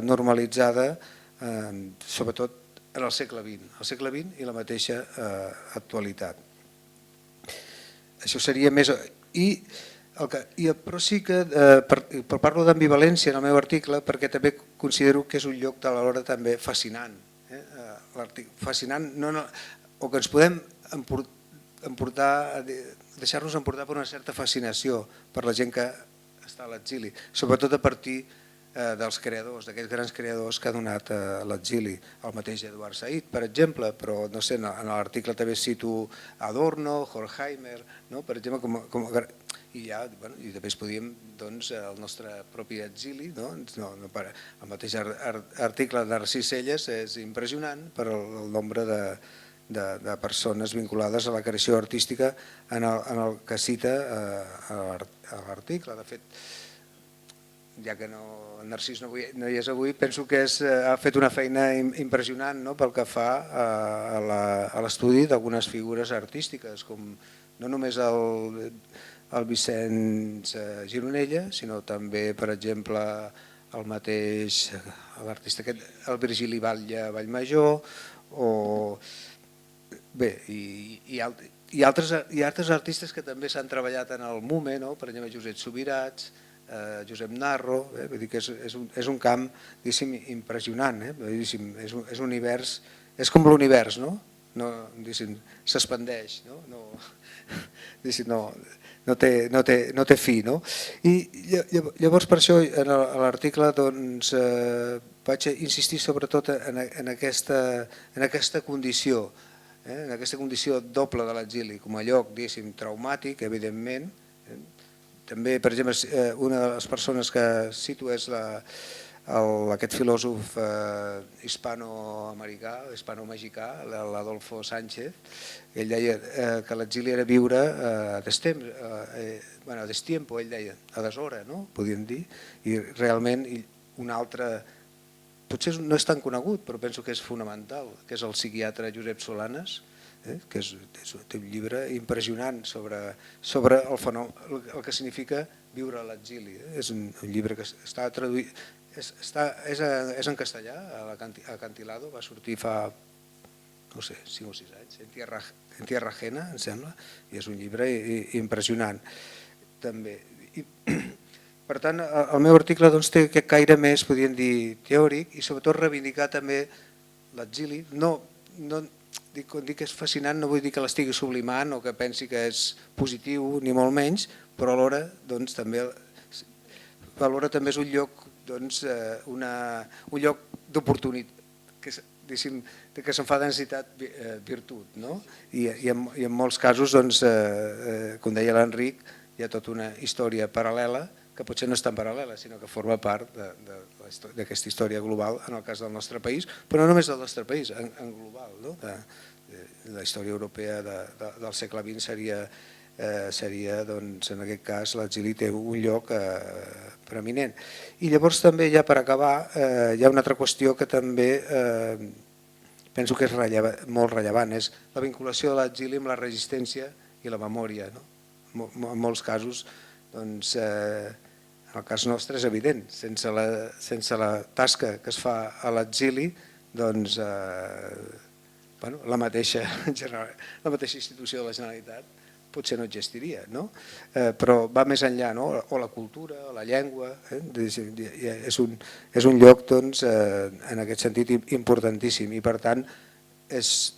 normalitzada, sobretot en el segle XX i la mateixa actualitat. Això seria més... Però sí que parlo d'ambivalència en el meu article perquè també considero que és un lloc de l'hora també fascinant, o que ens podem deixar-nos emportar per una certa fascinació per la gent que està a l'exili, sobretot a partir dels creadors, d'aquests grans creadors que ha donat l'exili, el mateix Eduard Said, per exemple, però no sé, en l'article també cito Adorno, Horkheimer, per exemple, i després podíem, el nostre propi exili, el mateix article de Narcís Selles és impressionant per el nombre de persones vinculades a la creació artística en el que cita a l'article. De fet, ja que Narcís no hi és avui, penso que ha fet una feina impressionant pel que fa a l'estudi d'algunes figures artístiques, com no només el Vicenç Gironella, sinó també, per exemple, el mateix l'artista el Virgili Batlle Vallmajor, i altres artistes que també s'han treballat en el MUME, per exemple Josep Subirats, Josep Narro, vull dir que és un camp impressionant, és un univers, és com l'univers, s'expandeix, no té fi. I llavors per això a l'article vaig insistir sobretot en aquesta condició, en aquesta condició doble de l'exili, com a lloc traumàtic, evidentment. També, per exemple, una de les persones que cito és aquest filòsof hispano-americà, hispano-mexicà, l'Adolfo Sánchez. Ell deia que l'exili era viure a destiempo, ell deia, a deshora, podríem dir, i realment un altre, potser no és tan conegut, però penso que és fonamental, que és el psiquiatre Josep Solanes, que té un llibre impressionant sobre el que significa viure a l'exili. És un llibre que està traduït, és en castellà, a Acantilado, va sortir fa no sé, 5 o 6 anys, En tierra ajena, em sembla, i és un llibre impressionant. També. Per tant, el meu article té aquest caire més, podríem dir, teòric, i sobretot reivindicar també l'exili. Dic que és fascinant, no vull dir que l'estigui sublimant o que pensi que és positiu, ni molt menys, però alhora també és un lloc d'oportunitat, que se'n fa de necessitat virtut. I en molts casos, com deia l'Enric, hi ha tota una història paral·lela, que potser no és tan paral·lela, sinó que forma part d'aquesta història global, en el cas del nostre país, però no només del nostre país, en global. La història europea del segle XX seria, en aquest cas, l'exili té un lloc preeminent. I llavors també, ja per acabar, hi ha una altra qüestió que també penso que és molt rellevant, és la vinculació de l'exili amb la resistència i la memòria. En molts casos, en el cas nostre és evident, sense la tasca que es fa a l'exili, la mateixa institució de la Generalitat potser no existiria, però va més enllà, o la cultura, o la llengua, és un lloc en aquest sentit importantíssim, i per tant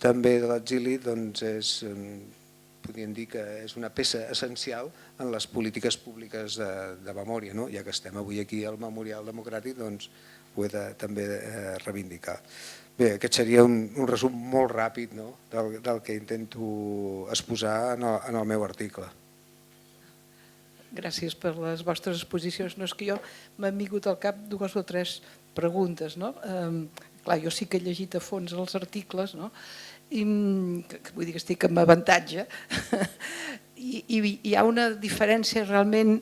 també de l'exili podríem dir que és una peça essencial en les polítiques públiques de memòria. Ja que estem avui aquí al Memorial Democràtic, ho he de també reivindicar. Bé, aquest seria un resum molt ràpid del que intento exposar en el meu article. Gràcies per les vostres exposicions. No és que jo m'han vingut al cap 2 o 3 preguntes. Clar, jo sí que he llegit a fons els articles, i vull dir que estic amb avantatge, i hi ha una diferència realment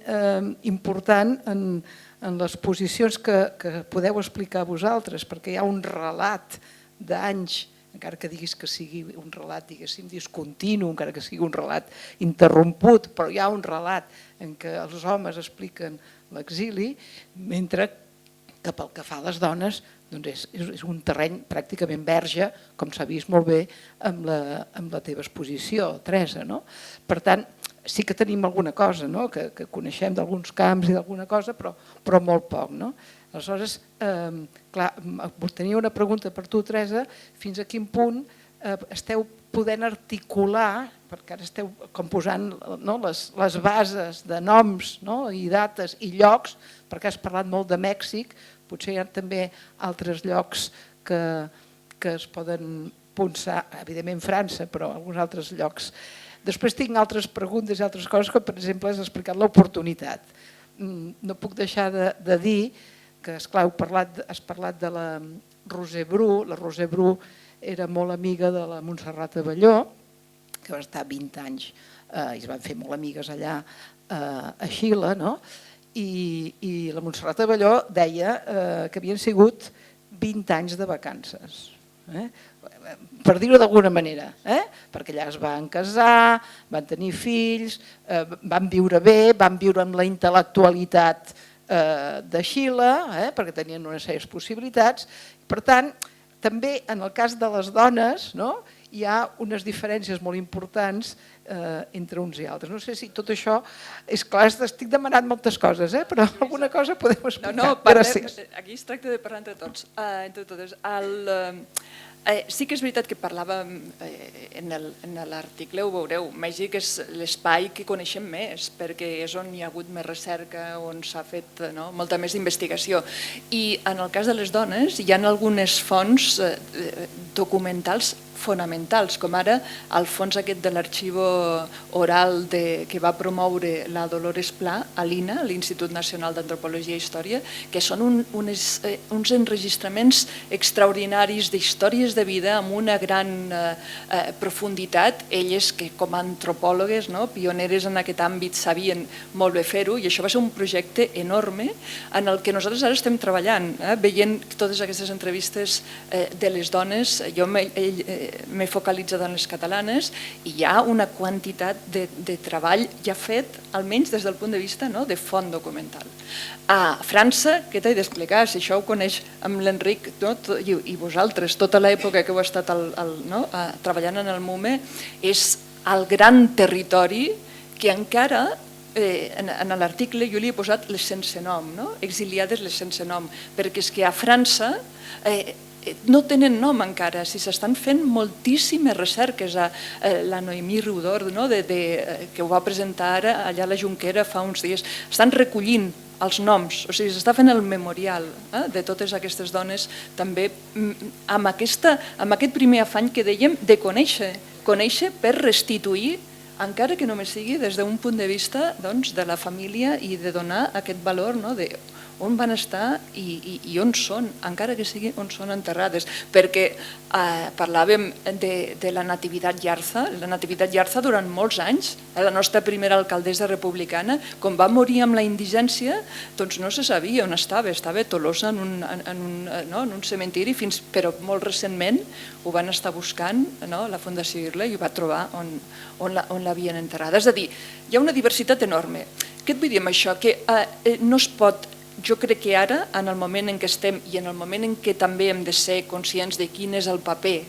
important en les posicions que podeu explicar vosaltres, perquè hi ha un relat d'anys, encara que diguis que sigui un relat, diguéssim, discontinu, encara que sigui un relat interromput, però hi ha un relat en què els homes expliquen l'exili, mentre que pel que fa a les dones és un terreny pràcticament verge, com s'ha vist molt bé amb la teva exposició, Teresa. Per tant, sí que tenim alguna cosa, que coneixem d'alguns camps i d'alguna cosa, però molt poc. Aleshores, clar, tenia una pregunta per tu, Teresa, fins a quin punt esteu podent articular, perquè ara esteu composant les bases de noms i dates i llocs, perquè has parlat molt de Mèxic, potser hi ha també altres llocs que es poden punxar, evidentment França, però alguns altres llocs. Després tinc altres preguntes i altres coses, com per exemple has explicat l'oportunitat. No puc deixar de dir que, esclar, has parlat de la Roser Bru. La Roser Bru era molt amiga de la Montserrat Abelló, que va estar 20 anys i es van fer molt amigues allà a Xile, i la Montserrat Abelló deia que havien sigut 20 anys de vacances, per dir-ho d'alguna manera, perquè allà es van casar, van tenir fills, van viure bé, van viure amb la intel·lectualitat de Xile, perquè tenien una sèrie de possibilitats. Per tant, també en el cas de les dones hi ha unes diferències molt importants entre uns i altres. No sé si tot això és clar, estic demanant moltes coses, però alguna cosa podem explicar. Gràcies. Aquí es tracta de parlar entre tots, entre totes. Sí que és veritat que parlàvem en l'article, ho veureu, Mèxic és l'espai que coneixem més, perquè és on hi ha hagut més recerca, on s'ha fet molta més investigació. I en el cas de les dones hi ha algunes fonts documentals fonamentals, com ara el fons aquest de l'arxiu oral que va promoure la Dolores Pla a l'INA, l'Institut Nacional d'Antropologia i Història, que són uns enregistraments extraordinaris d'històries de vida amb una gran profunditat. Elles que com a antropòlogues pioneres en aquest àmbit sabien molt bé fer-ho, i això va ser un projecte enorme en el que nosaltres ara estem treballant, veient totes aquestes entrevistes de les dones. Jo m'he focalitzat en les catalanes, i hi ha una quantitat de treball ja fet, almenys des del punt de vista de font documental. A França, què t'he d'explicar? Si això ho coneix amb l'Enric i vosaltres, tota l'època que heu estat treballant en el MUME, és el gran territori que encara, en l'article jo li he posat les sense nom, exiliades les sense nom, perquè és que a França no tenen nom encara, si s'estan fent moltíssimes recerques. La Noemí Riudor, que ho va presentar allà a la Junquera fa uns dies, estan recollint els noms, o sigui, s'està fent el memorial de totes aquestes dones, també amb aquest primer afany que dèiem de conèixer per restituir, encara que només sigui des d'un punt de vista de la família, i de donar aquest valor de on van estar i on són, encara que sigui on són enterrades. Perquè parlàvem de la Natividad Yarza. La Natividad Yarza durant molts anys, la nostra primera alcaldessa republicana, quan va morir amb la indigència, doncs no se sabia on estava a Tolosa en un cementiri, però molt recentment ho van estar buscant la Fundació Irla i ho va trobar on l'havien enterrada. És a dir, hi ha una diversitat enorme. Què et vull dir amb això? Que no es pot, jo crec que ara, en el moment en què estem i en el moment en què també hem de ser conscients de quin és el paper,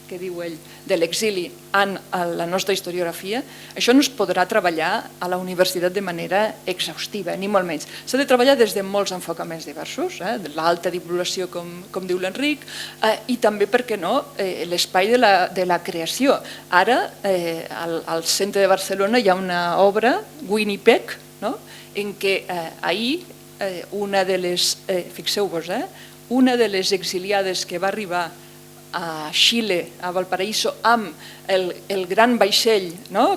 que diu ell, de l'exili en la nostra historiografia, això no es podrà treballar a la universitat de manera exhaustiva, ni molt menys. S'ha de treballar des de molts enfocaments diversos, l'alta divulgació, com diu l'Enric, i també, per què no, l'espai de la creació. Ara, al centre de Barcelona hi ha una obra, Winnipeg, en què ahir una de les, fixeu-vos, una de les exiliades que va arribar a Xile, a Valparaíso, amb el gran vaixell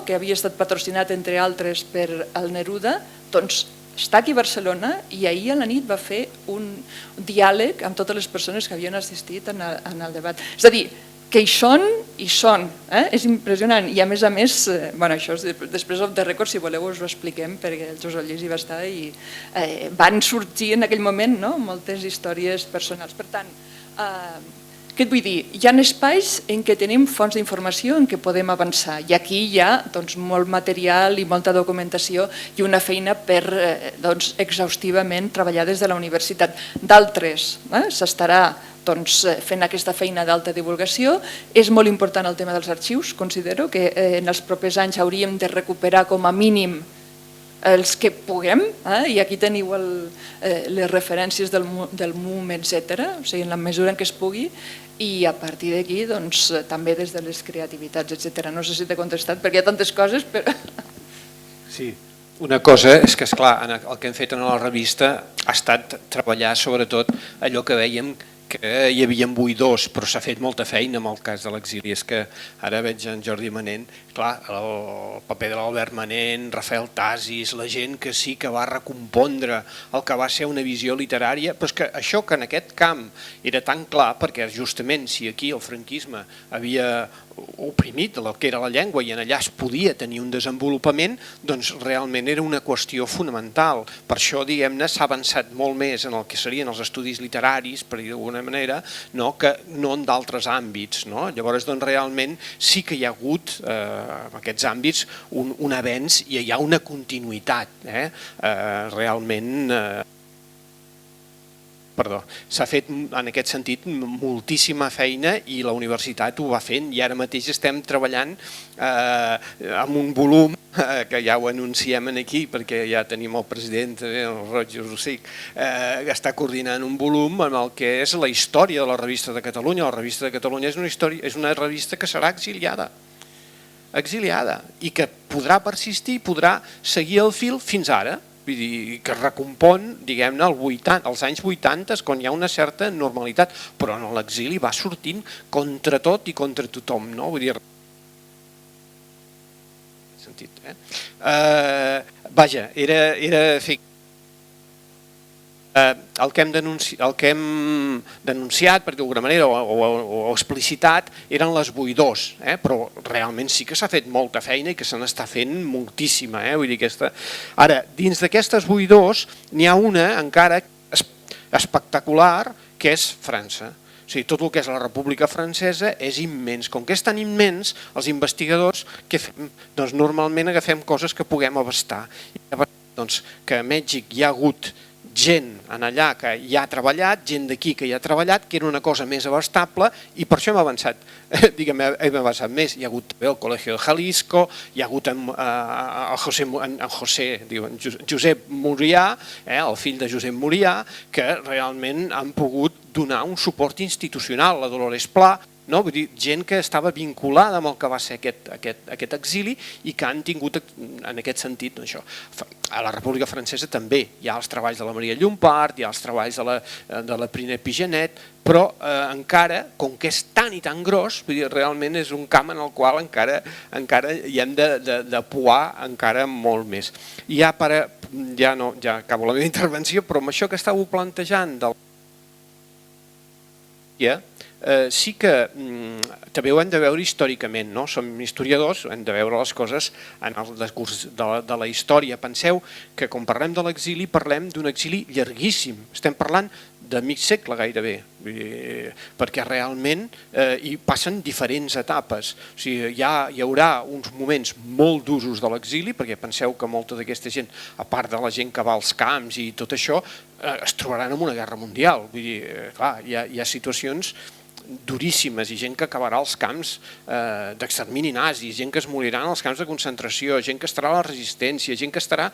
que havia estat patrocinat, entre altres, per el Neruda, doncs està aquí a Barcelona i ahir a la nit va fer un diàleg amb totes les persones que havien assistit en el debat. És a dir, que hi són, és impressionant. I a més, això després of the record, si voleu us ho expliquem, perquè el Josep Lluís hi va estar i van sorgir en aquell moment moltes històries personals. Per tant, què et vull dir? Hi ha espais en què tenim fonts d'informació en què podem avançar, i aquí hi ha molt material i molta documentació i una feina per exhaustivament treballar des de la universitat. D'altres s'estarà fent aquesta feina d'alta divulgació. És molt important el tema dels arxius. Considero que en els propers anys hauríem de recuperar com a mínim els que puguem, i aquí teniu les referències del MUM, etc., o sigui, en la mesura en què es pugui, i a partir d'aquí també des de les creativitats, etc. No sé si t'he contestat, perquè hi ha tantes coses, però... Sí, una cosa és que, esclar, el que hem fet en la revista ha estat treballar sobretot allò que vèiem que hi havia buidors, però s'ha fet molta feina en el cas de l'exili. És que ara veig en Jordi Manent, clar, el paper de l'Albert Manent, Rafael Tasis, la gent que sí que va recompondre el que va ser una visió literària, però és que això que en aquest camp era tan clar, perquè justament si aquí el franquisme havia oprimit el que era la llengua i en allà es podia tenir un desenvolupament, doncs realment era una qüestió fonamental. Per això, diguem-ne, s'ha avançat molt més en el que serien els estudis literaris, per dir d'alguna manera, que no en d'altres àmbits. Llavors, realment sí que hi ha hagut, en aquests àmbits, un avenç i hi ha una continuïtat. Realment... s'ha fet en aquest sentit moltíssima feina i la universitat ho va fent, i ara mateix estem treballant amb un volum que ja ho anunciem aquí perquè ja tenim el president, el Roig Rosic, que està coordinant un volum en el que és la història de la Revista de Catalunya. La Revista de Catalunya és una revista que serà exiliada i que podrà persistir, podrà seguir el fil fins ara. Vull dir, que recompon, diguem-ne, als anys 80, quan hi ha una certa normalitat, però en l'exili va sortint contra tot i contra tothom, no? Vull dir... Vaja, era... El que hem denunciat, per d'alguna manera, o explicitat, eren les buidors, però realment sí que s'ha fet molta feina i que se n'està fent moltíssima. Ara, dins d'aquestes buidors n'hi ha una encara espectacular, que és França. O sigui, tot el que és la República Francesa és immens. Com que és tan immens, els investigadors, què fem? Doncs normalment agafem coses que puguem abastar. Doncs que a Mèxic hi ha hagut gent en allà que hi ha treballat, gent d'aquí que hi ha treballat, que era una cosa més abastable i per això hem avançat, diguem, hem avançat més. Hi ha hagut també el Col·legi de Jalisco, hi ha hagut Josep Murià, el fill de Josep Murià, que realment han pogut donar un suport institucional, la Dolores Pla, no? Vull dir, gent que estava vinculada amb el que va ser aquest exili i que han tingut en aquest sentit això. A la República Francesa també hi ha els treballs de la Maria Llompart, hi ha els treballs de la Priné Pigenet, però encara, com que és tan i tan gros, vull dir, realment és un camp en el qual encara hi hem de puar encara molt més. I ja acabo la meva intervenció, però amb això que estàveu plantejant del sí que també ho hem de veure històricament, no? Som historiadors, hem de veure les coses en el decurs de la història. Penseu que quan parlem de l'exili parlem d'un exili llarguíssim, estem parlant de mig segle gairebé, perquè realment hi passen diferents etapes. O sigui, hi haurà uns moments molt d'usos de l'exili, perquè penseu que molta d'aquesta gent, a part de la gent que va als camps i tot això, es trobaran en una guerra mundial. Vull dir, clar, hi ha situacions duríssimes i gent que acabarà als camps d'extermini nazi, gent que es morirà als camps de concentració, gent que estarà a la resistència, gent que estarà...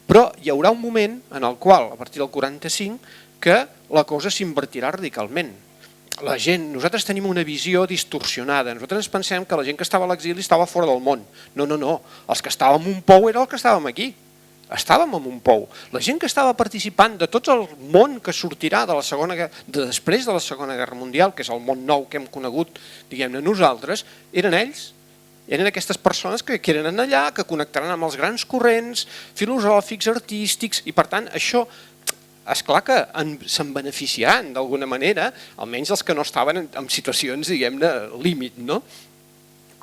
Però hi haurà un moment en el qual, a partir del 45, que la cosa s'invertirà radicalment. La gent, nosaltres tenim una visió distorsionada, nosaltres ens pensem que la gent que estava a l'exili estava fora del món. No, els que estàvem en un pou eren els que estàvem aquí. Estàvem en un pou. La gent que estava participant de tot el món que sortirà després de la Segona Guerra Mundial, que és el món nou que hem conegut, diguem-ne, nosaltres, eren ells. Eren aquestes persones que eren allà, que connectaran amb els grans corrents filosòfics, artístics, i per tant això, esclar que se'n beneficiaran d'alguna manera, almenys els que no estaven en situacions, diguem-ne, límit, no?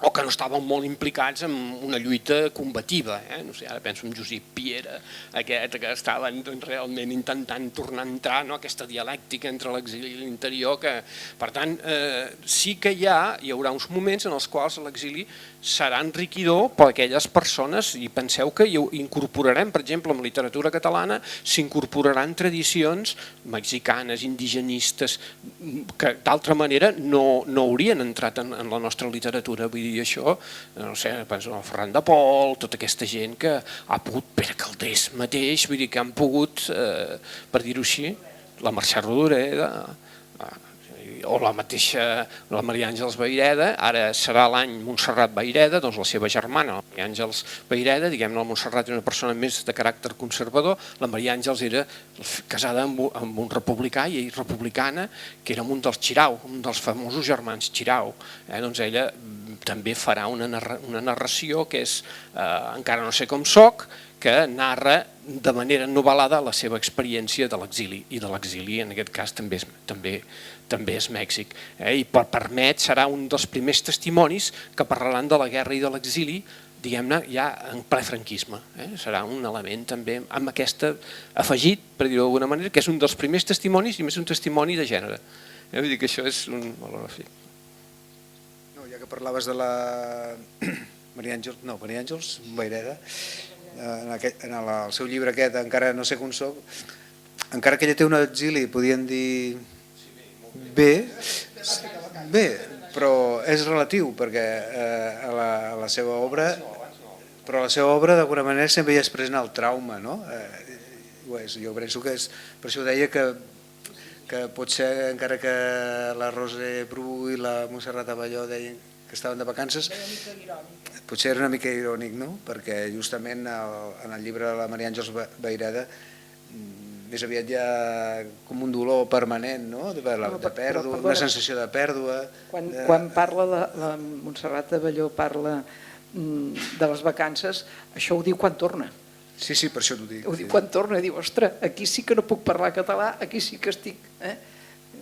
O que no estaven molt implicats en una lluita combativa. No sé, ara penso en Josep Piera, aquest que estaven realment intentant tornar a entrar en aquesta dialèctica entre l'exili i l'interior. Per tant, sí que hi haurà uns moments en els quals l'exili serà enriquidor per a aquelles persones, i penseu que hi incorporarem, per exemple, en literatura catalana, s'incorporaran tradicions mexicanes, indigenistes, que d'altra manera no haurien entrat en la nostra literatura. Vull dir, això, no sé, penso en el Ferran de Pol, tota aquesta gent que ha pogut, Pere Calders mateix, vull dir que han pogut, per dir-ho així, la Mercè Rodoreda, o la mateixa Maria Àngels Vayreda, ara serà l'any Montserrat Vayreda, doncs la seva germana, la Maria Àngels Vayreda, diguem-ne, la Montserrat era una persona més de caràcter conservador, la Maria Àngels era casada amb un republicà i republicana, que era un dels Xirau, un dels famosos germans Xirau. Doncs ella també farà una narració que és Encara no sé com soc, que narra de manera novel·lada la seva experiència de l'exili, i de l'exili en aquest cas també és Mèxic. I permet, serà un dels primers testimonis que parlaran de la guerra i de l'exili, diguem-ne, ja en ple franquisme. Serà un element també amb aquest afegit, per dir-ho d'alguna manera, que és un dels primers testimonis i més un testimoni de gènere. Vull dir que això és un valor afegit. Ja que parlaves de la Maria Àngels Vayreda, en el seu llibre aquest, Encara no sé com soc, encara que ella té un exili, podien dir bé, però és relatiu, perquè a la seva obra, però la seva obra d'alguna manera sempre hi és present el trauma, no? Jo penso que és, per això deia que potser, encara que la Roser Bru i la Montserrat Abelló deien que estaven de vacances, potser era una mica irònic, no? Perquè justament en el llibre de la Maria Àngels Vayreda més aviat hi ha com un dolor permanent, no? De pèrdua, una sensació de pèrdua. Quan parla de la Montserrat Abelló, parla de les vacances, això ho diu quan torna. Sí, per això t'ho dic. Ho diu quan torna, diu, ostres, aquí sí que no puc parlar català, aquí sí que estic...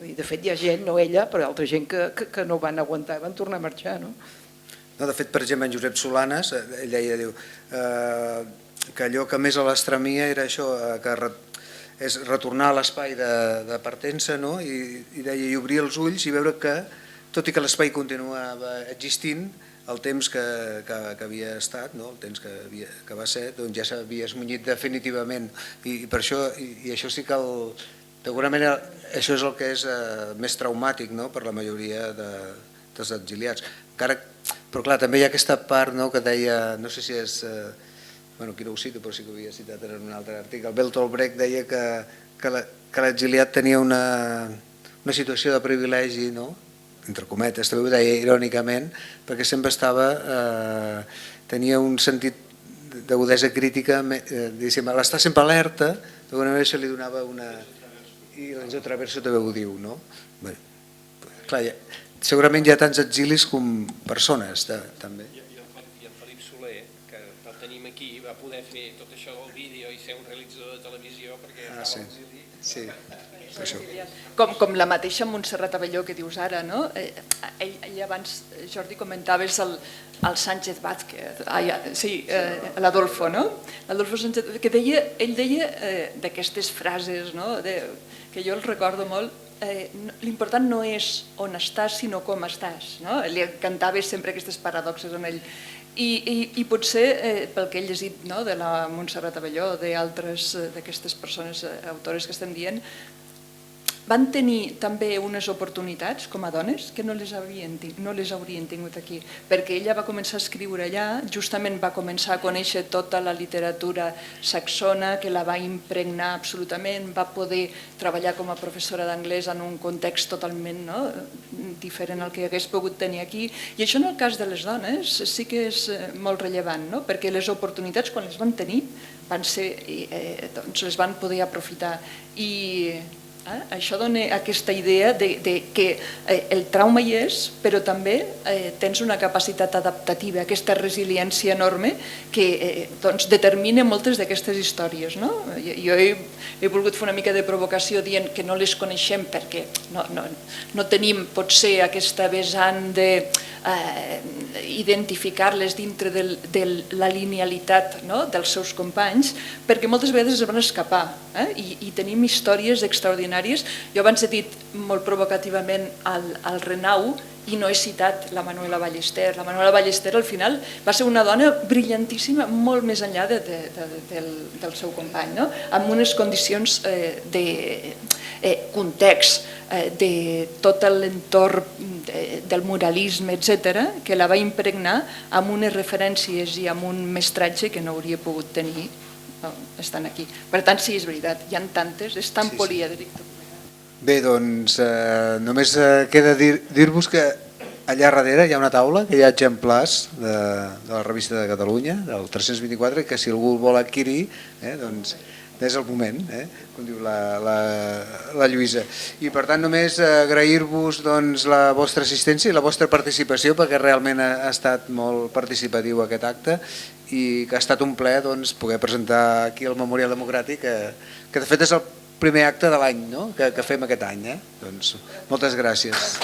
I de fet hi ha gent, no ella, però altra gent que no van aguantar, van tornar a marxar, no? No, de fet, per exemple, en Josep Solanes, ell deia, diu, que allò que més a l'estremia era això, que és retornar a l'espai de Partença, no? I deia, i obrir els ulls i veure que, tot i que l'espai continuava existint, el temps que havia estat, no? El temps que va ser, doncs ja s'havia esmunyit definitivament. I per això, i això sí que d'alguna manera, això és el que és més traumàtic, no? Per la majoria dels exiliats. Però clar, també hi ha aquesta part, no? Que deia, no sé si és, bueno, aquí no ho cito, però sí que ho havia citat en un altre article, el Bertolt Brecht deia que l'exiliat tenia una situació de privilegi, no? Entre cometes, també ho deia irònicament, perquè sempre tenia un sentit d'agudesa crítica, l'estar sempre alerta, d'alguna manera això li donava una... I l'Enzo Traverso també ho diu, no? Bé, clar, segurament hi ha tants exilis com persones, també. I en Felip Soler, que el tenim aquí, va poder fer tot això del vídeo i ser un realitzador de televisió perquè estava a l'exili. Sí. Com la mateixa Montserrat Abelló que dius ara, no? Ell abans, Jordi, comentaves el Sánchez Vázquez, sí, l'Adolfo, no? L'Adolfo Sánchez, que ell deia d'aquestes frases, no? Que jo el recordo molt, l'important no és on estàs, sinó com estàs, no? Li encantava sempre aquestes paradoxes en ell. I potser, pel que he llegit de la Montserrat Abelló, d'altres d'aquestes persones autores que estem dient, van tenir també unes oportunitats com a dones que no les haurien tingut aquí, perquè ella va començar a escriure allà, justament va començar a conèixer tota la literatura saxona, que la va impregnar absolutament, va poder treballar com a professora d'anglès en un context totalment diferent al que hagués pogut tenir aquí, i això en el cas de les dones sí que és molt rellevant, perquè les oportunitats quan les van tenir les van poder aprofitar. I això dona aquesta idea que el trauma hi és, però també tens una capacitat adaptativa, aquesta resiliència enorme que determina moltes d'aquestes històries. Jo he volgut fer una mica de provocació dient que no les coneixem perquè no tenim potser aquesta vessant d'identificar-les dintre de la linealitat dels seus companys, perquè moltes vegades es van escapar i tenim històries extraordinàries. Jo abans he dit molt provocativament al Renau i no he citat la Manuela Ballester. La Manuela Ballester al final va ser una dona brillantíssima, molt més enllà del seu company, amb unes condicions de context, de tot l'entorn del muralisme, etc., que la va impregnar amb unes referències i amb un mestratge que no hauria pogut tenir estan aquí. Per tant, sí, és veritat, hi ha tantes, és tan polièdric. Bé, doncs només queda dir-vos que allà darrere hi ha una taula que hi ha exemplars de la Revista de Catalunya, del 324, que si algú vol adquirir, doncs és el moment, com diu la Lluïsa. I per tant només agrair-vos la vostra assistència i la vostra participació, perquè realment ha estat molt participatiu aquest acte i que ha estat un plaer poder presentar aquí el Memorial Democràtic, que de fet és el primer acte de l'any que fem aquest any. Moltes gràcies.